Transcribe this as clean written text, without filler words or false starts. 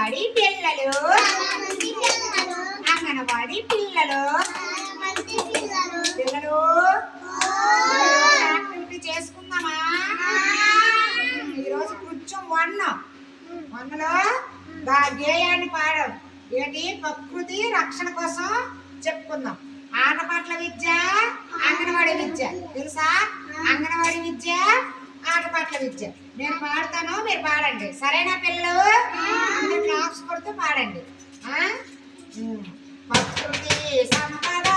అంగన్వాడీ పిల్లలు అంగన్వాడీ పిల్లలు పిల్లలు యాక్టివిటీ చేసుకుందామా? ఈరోజు కొంచెం వన్లో గేయాన్ని పాడం ఏంటి ప్రకృతి రక్షణ కోసం చెప్పుకుందాం. ఆటపాటల విద్య అంగన్వాడీ విద్య తెలుసా? అంగన్వాడీ విద్య ఆటపాటల విద్య. నేను పాడతాను, మీరు పాడండి. సరేనా పిల్లలు? అందరు క్లాప్స్ కొడుతూ పాడండి. ప్రకృతి సంపద